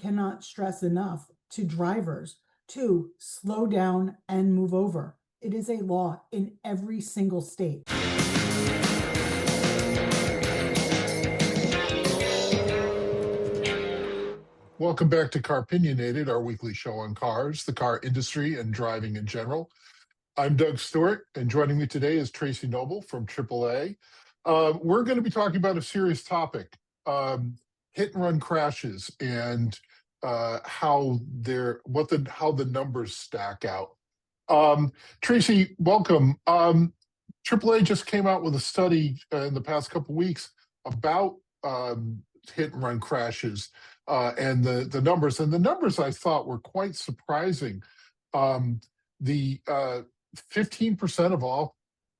cannot stress enough to drivers to slow down and move over. It is a law in every single state. Welcome back to Car-Pinionated, our weekly show on cars, the car industry, and driving in general. I'm Doug Stewart, and joining me today is Tracy Noble from AAA. We're going to be talking about a serious topic, hit and run crashes, and how the numbers stack out. Tracy, welcome. AAA just came out with a study in the past couple of weeks about hit and run crashes and the numbers. And the numbers I thought were quite surprising. The 15% of all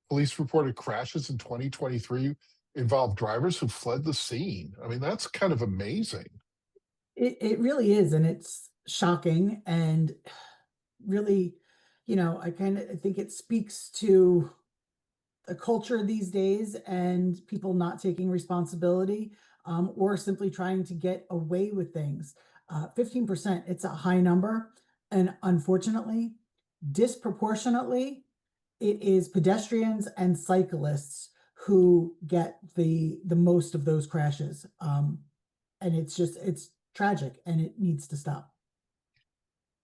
police reported crashes in 2023 involved drivers who fled the scene. I mean, that's kind of amazing. It really is, and it's shocking, and really, I kind of think it speaks to the culture these days and people not taking responsibility or simply trying to get away with things. 15%, it's a high number, and unfortunately, disproportionately, it is pedestrians and cyclists who get the most of those crashes. And it's tragic, and it needs to stop.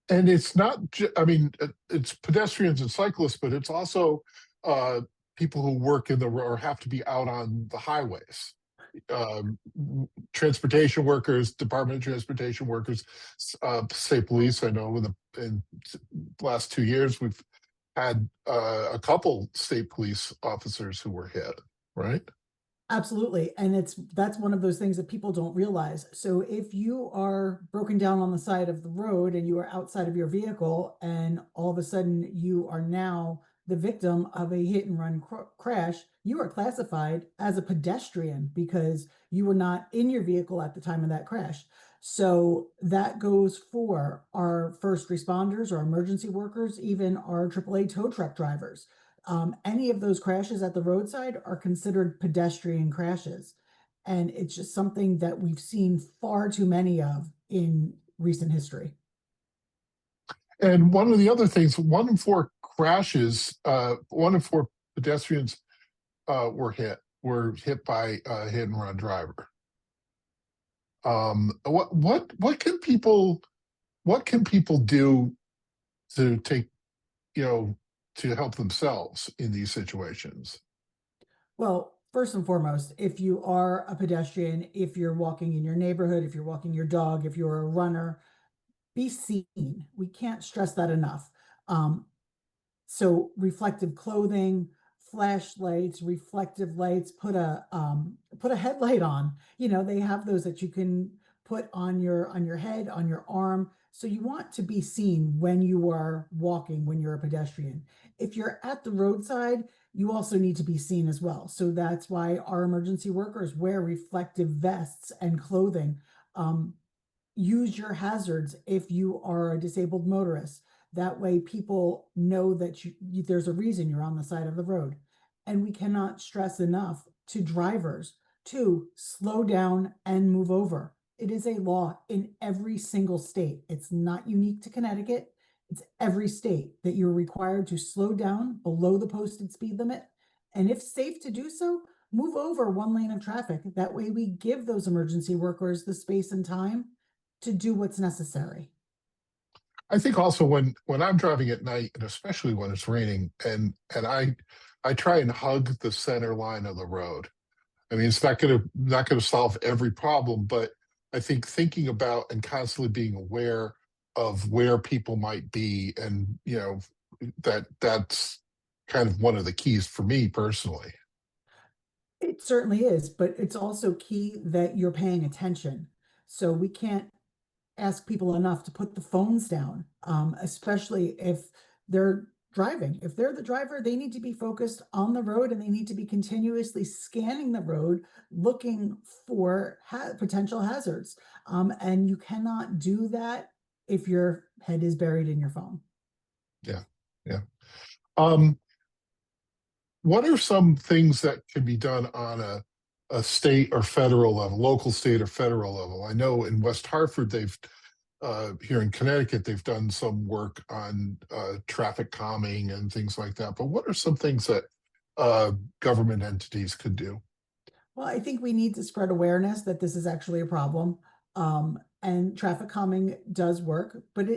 And it's not, it's pedestrians and cyclists, but it's also people who work or have to be out on the highways. Transportation workers, Department of Transportation workers, state police. I know in the last 2 years, we've had a couple state police officers who were hit, right? Absolutely. And that's one of those things that people don't realize. So if you are broken down on the side of the road and you are outside of your vehicle, and all of a sudden you are now the victim of a hit and run crash, you are classified as a pedestrian because you were not in your vehicle at the time of that crash. So that goes for our first responders, our emergency workers, even our AAA tow truck drivers. Any of those crashes at the roadside are considered pedestrian crashes. And it's just something that we've seen far too many of in recent history. And one of the other things, 1 in 4 crashes, 1 in 4 pedestrians were hit by a hit and run driver. What can people do to take, to help themselves in these situations? Well, first and foremost, if you are a pedestrian, if you're walking in your neighborhood, if you're walking your dog, if you're a runner, be seen. We can't stress that enough. So reflective clothing, flashlights, reflective lights, put a headlight on. They have those that you can put on your head, on your arm. So you want to be seen when you are walking, when you're a pedestrian. If you're at the roadside, you also need to be seen as well. So that's why our emergency workers wear reflective vests and clothing. Use your hazards if you are a disabled motorist. That way people know that there's a reason you're on the side of the road. And we cannot stress enough to drivers to slow down and move over. It is a law in every single state. It's not unique to Connecticut. It's every state that you're required to slow down below the posted speed limit. And if safe to do so, move over 1 lane of traffic. That way we give those emergency workers the space and time to do what's necessary. I think also when I'm driving at night, and especially when it's raining, and I try and hug the center line of the road. I mean, it's not gonna solve every problem, but I think thinking about and constantly being aware of where people might be, and that's kind of one of the keys for me personally. It certainly is, but it's also key that you're paying attention. So we can't ask people enough to put the phones down, especially if they're driving. If they're the driver, they need to be focused on the road, and they need to be continuously scanning the road, looking for potential hazards. And you cannot do that if your head is buried in your phone. Yeah. What are some things that can be done on a state or federal level, local, state, or federal level? I know in West Hartford, they've here in Connecticut, they've done some work on traffic calming and things like that. But what are some things that government entities could do? Well, I think we need to spread awareness that this is actually a problem. And traffic calming does work, but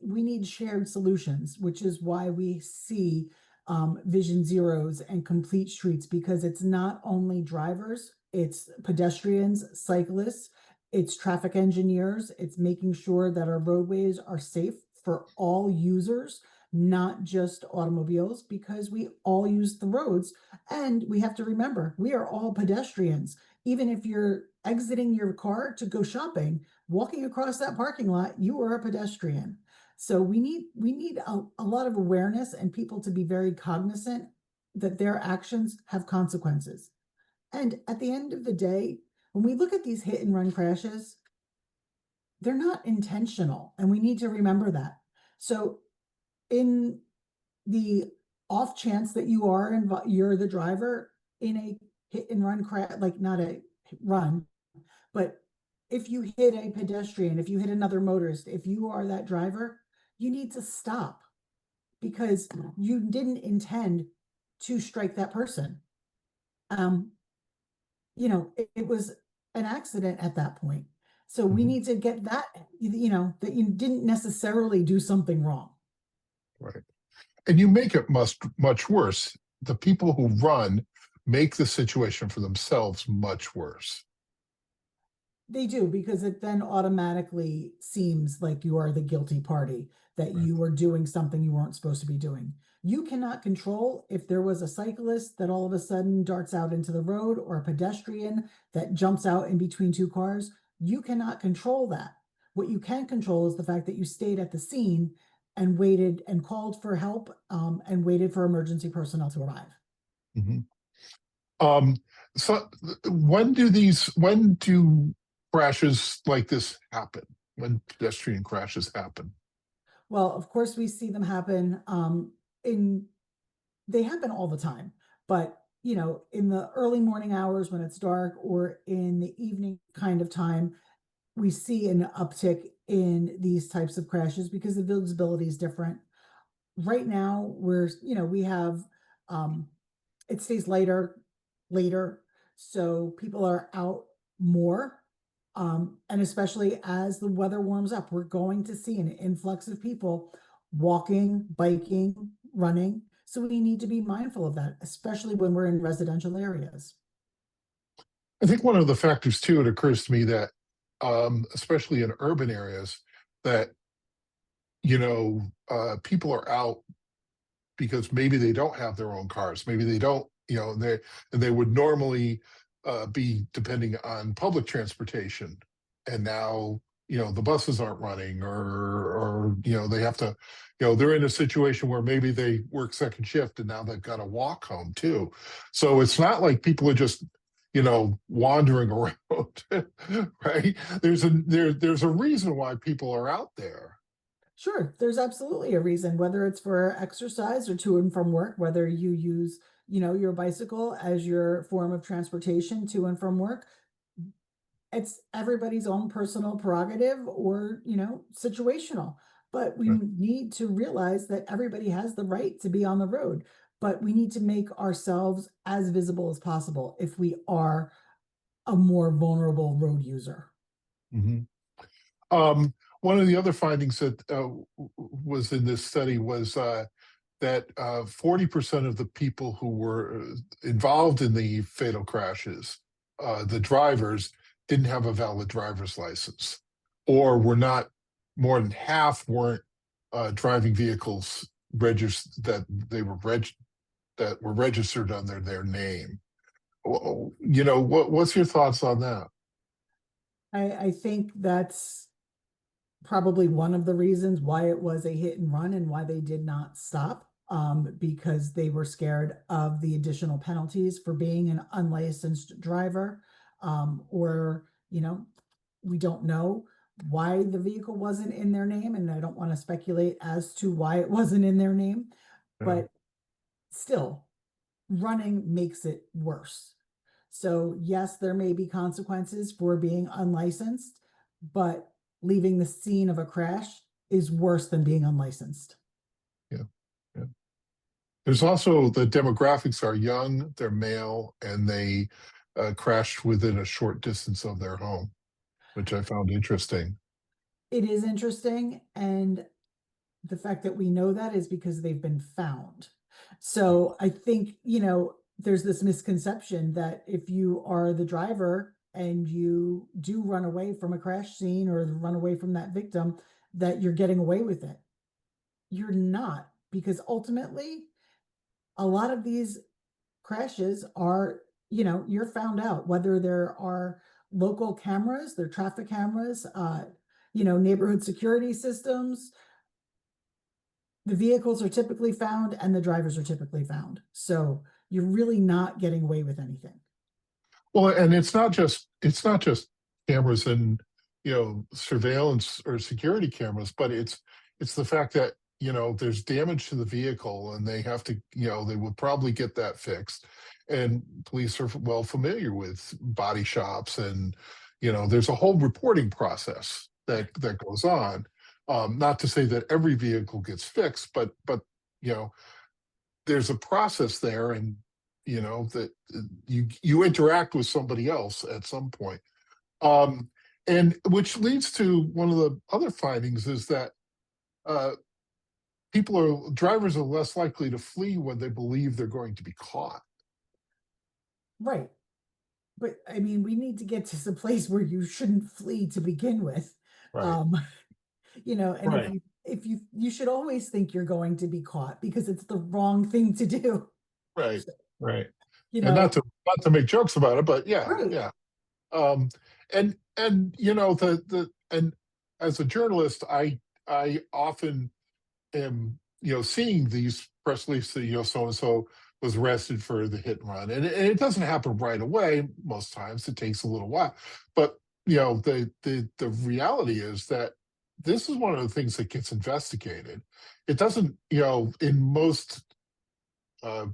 we need shared solutions, which is why we see vision zeros and complete streets, because it's not only drivers, it's pedestrians, cyclists, it's traffic engineers, it's making sure that our roadways are safe for all users, not just automobiles, because we all use the roads. And we have to remember, we are all pedestrians. Even if you're exiting your car to go shopping, walking across that parking lot, you are a pedestrian. So we need a lot of awareness and people to be very cognizant that their actions have consequences. And at the end of the day, when we look at these hit and run crashes, they're not intentional, and we need to remember that. So in the off chance that you're the driver in a hit and run crash, like not a run, but if you hit a pedestrian, if you hit another motorist, if you are that driver, you need to stop, because you didn't intend to strike that person. Um, it was an accident at that point. So we Mhm. need to get that, that you didn't necessarily do something wrong. Right. And you make it much worse. The people who run make the situation for themselves much worse. They do, because it then automatically seems like you are the guilty party, that Right. you were doing something you weren't supposed to be doing. You cannot control if there was a cyclist that all of a sudden darts out into the road, or a pedestrian that jumps out in between two cars. You cannot control that. What you can control is the fact that you stayed at the scene and waited and called for help, and waited for emergency personnel to arrive. Mhm. Um, so when do crashes like this happen? When pedestrian crashes happen? Well, of course, we see them happen in they happen all the time, but in the early morning hours when it's dark, or in the evening kind of time, we see an uptick in these types of crashes because the visibility is different. Right now, we have um, it stays later, so people are out more. And especially as the weather warms up, we're going to see an influx of people walking, biking, running. So we need to be mindful of that, especially when we're in residential areas. I think one of the factors too, it occurs to me that, especially in urban areas, that people are out because maybe they don't have their own cars. Maybe they don't, they would normally be depending on public transportation, and now the buses aren't running, or they have to, they're in a situation where maybe they work second shift and now they've got to walk home too. So it's not like people are just wandering around, right? There's a reason why people are out there. Sure, there's absolutely a reason, whether it's for exercise or to and from work, whether you use, your bicycle as your form of transportation to and from work. It's everybody's own personal prerogative, or, situational. But we Right. need to realize that everybody has the right to be on the road, but we need to make ourselves as visible as possible if we are a more vulnerable road user. Mhm. One of the other findings that was in this study was that 40% of the people who were involved in the fatal crashes, the drivers, didn't have a valid driver's license, or were not, more than half weren't driving vehicles that were registered under their name. What's your thoughts on that? I think that's probably one of the reasons why it was a hit and run and why they did not stop, because they were scared of the additional penalties for being an unlicensed driver. Or, we don't know why the vehicle wasn't in their name, and I don't want to speculate as to why it wasn't in their name, Yeah. but still, running makes it worse. So, yes, there may be consequences for being unlicensed, but leaving the scene of a crash is worse than being unlicensed. Yeah. Yeah. There's also the demographics are young, they're male, and they crashed within a short distance of their home, which I found interesting. It is interesting, and the fact that we know that is because they've been found. So I think, there's this misconception that if you are the driver and you do run away from a crash scene or run away from that victim, that you're getting away with it. You're not, because ultimately, a lot of these crashes are, you're found out, whether there are local cameras, there are traffic cameras, neighborhood security systems. The vehicles are typically found and the drivers are typically found. So you're really not getting away with anything. Well, and it's not just cameras and surveillance or security cameras, but it's the fact that there's damage to the vehicle and they have to they would probably get that fixed. And police are well familiar with body shops, and there's a whole reporting process that goes on. Not to say that every vehicle gets fixed, but you know there's a process there, and that you interact with somebody else at some point. um and which leads to one of the other findings is that uh drivers are less likely to flee when they believe they're going to be caught. Right. But I mean, we need to get to some place where you shouldn't flee to begin with. Right. Um, and if Right. you should always think you're going to be caught because it's the wrong thing to do. Right. So, Right. you And know, not to make jokes about it, but yeah, right. yeah. And the and as a journalist, I often am seeing these press releases that so and so was arrested for the hit and run, and it doesn't happen right away. Most times it takes a little while, but the reality is that this is one of the things that gets investigated. It doesn't, in most uh,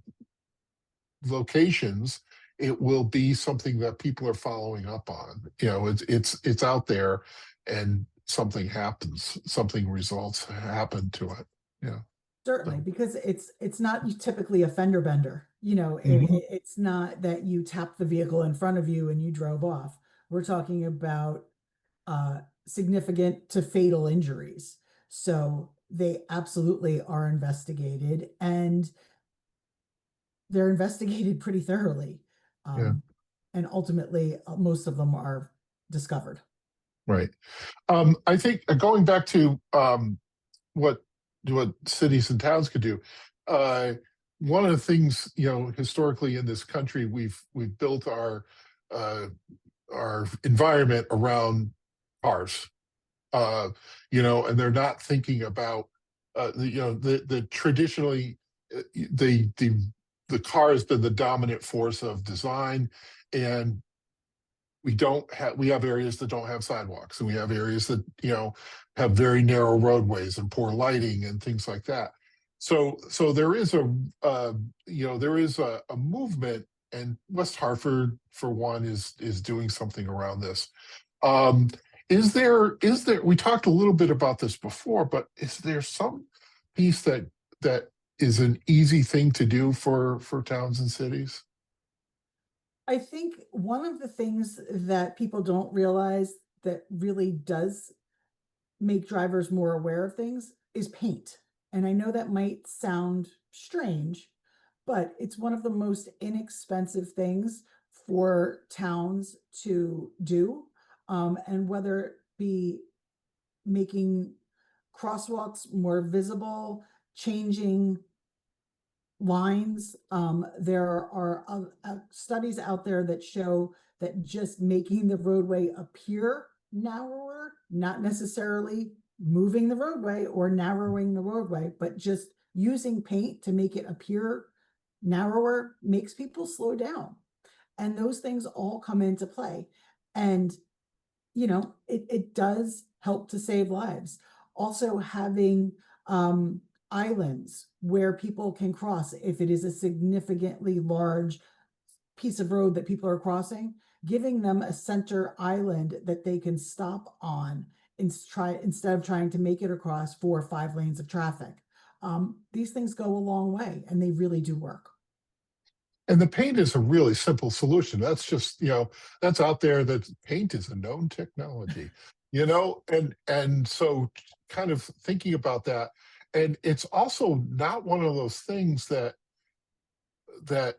locations, it will be something that people are following up on. It's out there, and something happens, something results happen to it. Yeah. Certainly, So. because it's not typically a fender bender. Mhm. It's not that you tapped the vehicle in front of you and you drove off. We're talking about significant to fatal injuries. So they absolutely are investigated, and they're investigated pretty thoroughly. Yeah. And ultimately, most of them are discovered. Right. I think going back to what cities and towns could do. Uh, One of the things historically in this country, we've built uh, our environment around cars. And they're not thinking about the traditionally the car has been the dominant force of design, and we have areas that don't have sidewalks, and we have areas that have very narrow roadways and poor lighting and things like that. So there is a movement, and West Hartford for one is doing something around this. um is there we talked a little bit about this before, but is there some piece that is an easy thing to do for towns and cities? I think one of the things that people don't realize that really does make drivers more aware of things is paint. And I know that might sound strange, but it's one of the most inexpensive things for towns to do. And whether it be making crosswalks more visible, changing lines. There are studies out there that show that just making the roadway appear narrower, not necessarily moving the roadway or narrowing the roadway, but just using paint to make it appear narrower makes people slow down. And those things all come into play. And it does help to save lives. Also, having islands where people can cross if it is a significantly large piece of road that people are crossing, giving them a center island that they can stop on instead of trying to make it across 4 or 5 lanes of traffic. These things go a long way, and they really do work. And the paint is a really simple solution. That's just, that's out there, that paint is a known technology, and so kind of thinking about that. And it's also not one of those things that there's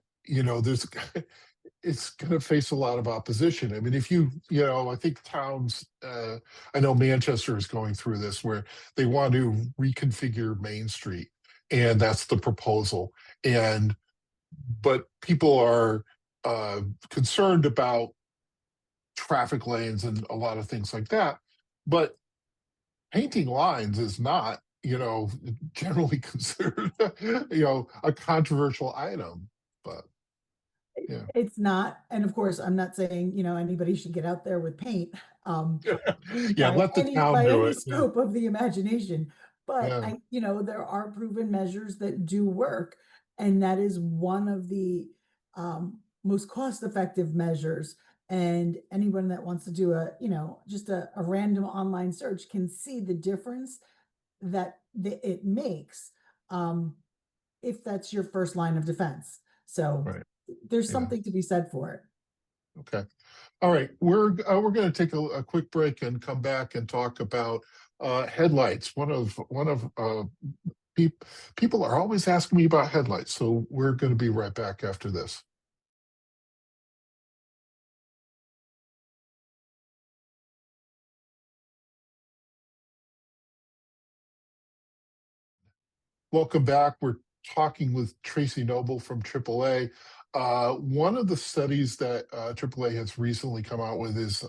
it's going to face a lot of opposition. I mean, if I think towns, I know Manchester is going through this where they want to reconfigure Main Street, and that's the proposal. But people are concerned about traffic lanes and a lot of things like that. But painting lines is not, generally considered, a controversial item. But yeah. It's not, and of course, I'm not saying, anybody should get out there with paint, Yeah, let the town by do any it. Yeah. scope of the imagination. But Yeah. there are proven measures that do work, and that is one of the most cost-effective measures. And anyone that wants to do just a random online search can see the difference that it makes, if that's your first line of defense. So Right. there's Yeah. something to be said for it. Okay. All right. We're going to take a quick break and come back and talk about headlights. People are always asking me about headlights, so we're going to be right back after this. Welcome back. We're talking with Tracy Noble from AAA. One of the studies that AAA has recently come out with is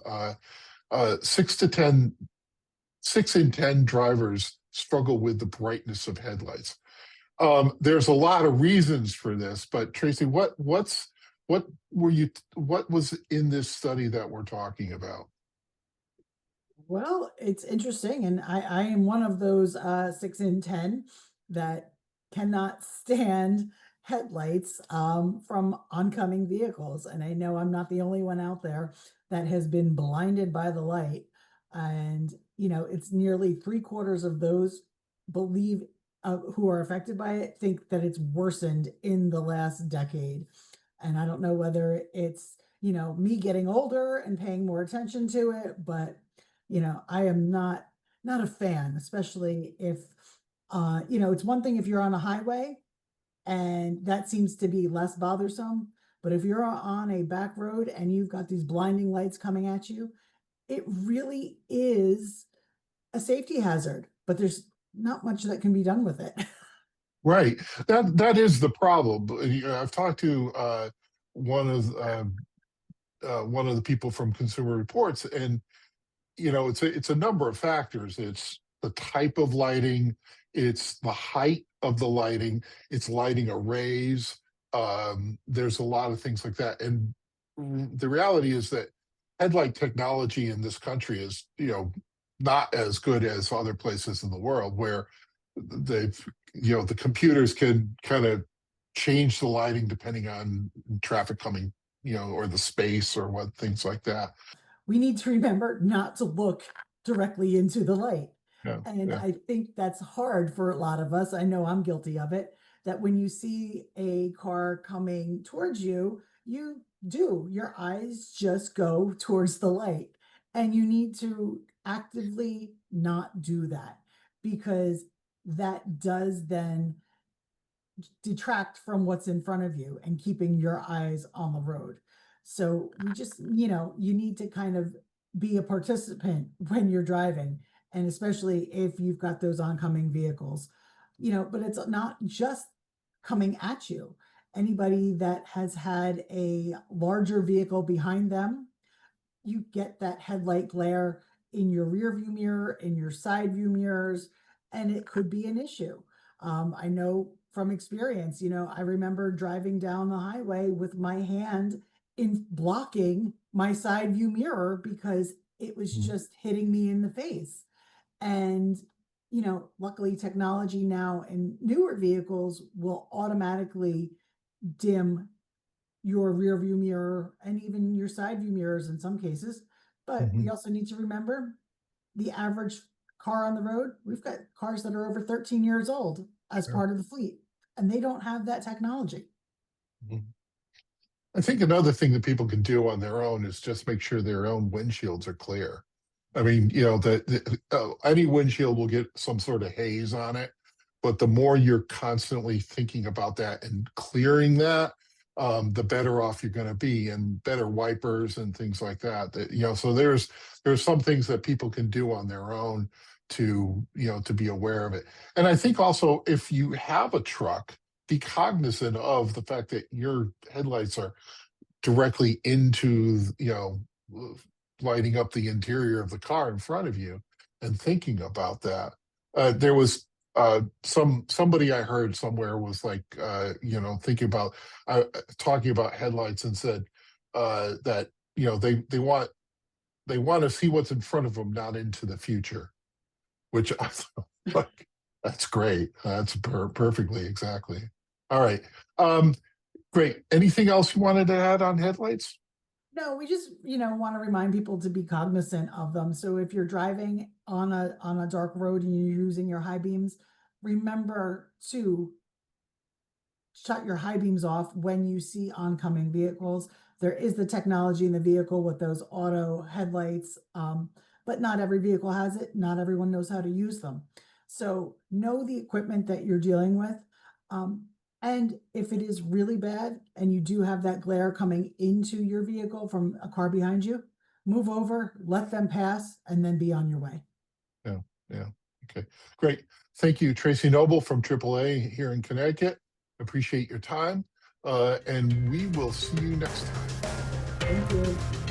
6 in 10 drivers struggle with the brightness of headlights. There's a lot of reasons for this, but Tracy, what was in this study that we're talking about? Well, it's interesting, and I am one of those 6 in 10 that cannot stand headlights from oncoming vehicles. And I know I'm not the only one out there that has been blinded by the light. And it's nearly 3/4 of those believe who are affected by it think that it's worsened in the last decade. And I don't know whether it's me getting older and paying more attention to it, but I am not a fan, especially if it's one thing if you're on a highway and that seems to be less bothersome, but if you're on a back road and you've got these blinding lights coming at you, it really is a safety hazard, but there's not much that can be done with it. Right. That is the problem. I've talked to one of the people from Consumer Reports, and it's a number of factors. It's the type of lighting, it's the height of the lighting, it's lighting arrays. There's a lot of things like that. And the reality is that headlight technology in this country is, not as good as other places in the world where the computers can kind of change the lighting depending on traffic coming, or the space or what things like that. We need to remember not to look directly into the light. Yeah. And Yeah. I think that's hard for a lot of us. I know I'm guilty of it, that when you see a car coming towards you, your eyes just go towards the light. And you need to actively not do that, because that does then detract from what's in front of you and keeping your eyes on the road. So we just, you need to kind of be a participant when you're driving, and especially if you've got those oncoming vehicles, but it's not just coming at you. Anybody that has had a larger vehicle behind them, you get that headlight glare in your rear view mirror, in your side view mirrors, and it could be an issue. I know from experience, I remember driving down the highway with my hand in blocking my side view mirror because it was Mhm. just hitting me in the face. And, luckily technology now in newer vehicles will automatically dim your rear view mirror and even your side view mirrors in some cases. But we Mhm. also need to remember the average car on the road, we've got cars that are over 13 years old as Yeah. part of the fleet, and they don't have that technology. I think another thing that people can do on their own is just make sure their own windshields are clear. I mean, you know, any windshield will get some sort of haze on it, but the more you're constantly thinking about that and clearing that, the better off you're going to be, and better wipers and things like that. That, you know, so there's some things that people can do on their own to, you know, to be aware of it. And I think also, if you have a truck, be cognizant of the fact that your headlights are directly into, you know, lighting up the interior of the car in front of you, and thinking about that. There was somebody I heard somewhere was like, you know, thinking about talking about headlights, and said that, you know, they want to see what's in front of them, not into the future, which I thought, like, that's great. That's perfectly exactly. All right. Great. Anything else you wanted to add on headlights? No, we just, want to remind people to be cognizant of them. So if you're driving on a dark road and you're using your high beams, remember to shut your high beams off when you see oncoming vehicles. There is the technology in the vehicle with those auto headlights, but not every vehicle has it. Not everyone knows how to use them. So know the equipment that you're dealing with. And if it is really bad and you do have that glare coming into your vehicle from a car behind you, move over, let them pass, and then be on your way. Yeah, yeah. Okay, great. Thank you, Tracy Noble from AAA here in Connecticut. Appreciate your time, and we will see you next time. Thank you.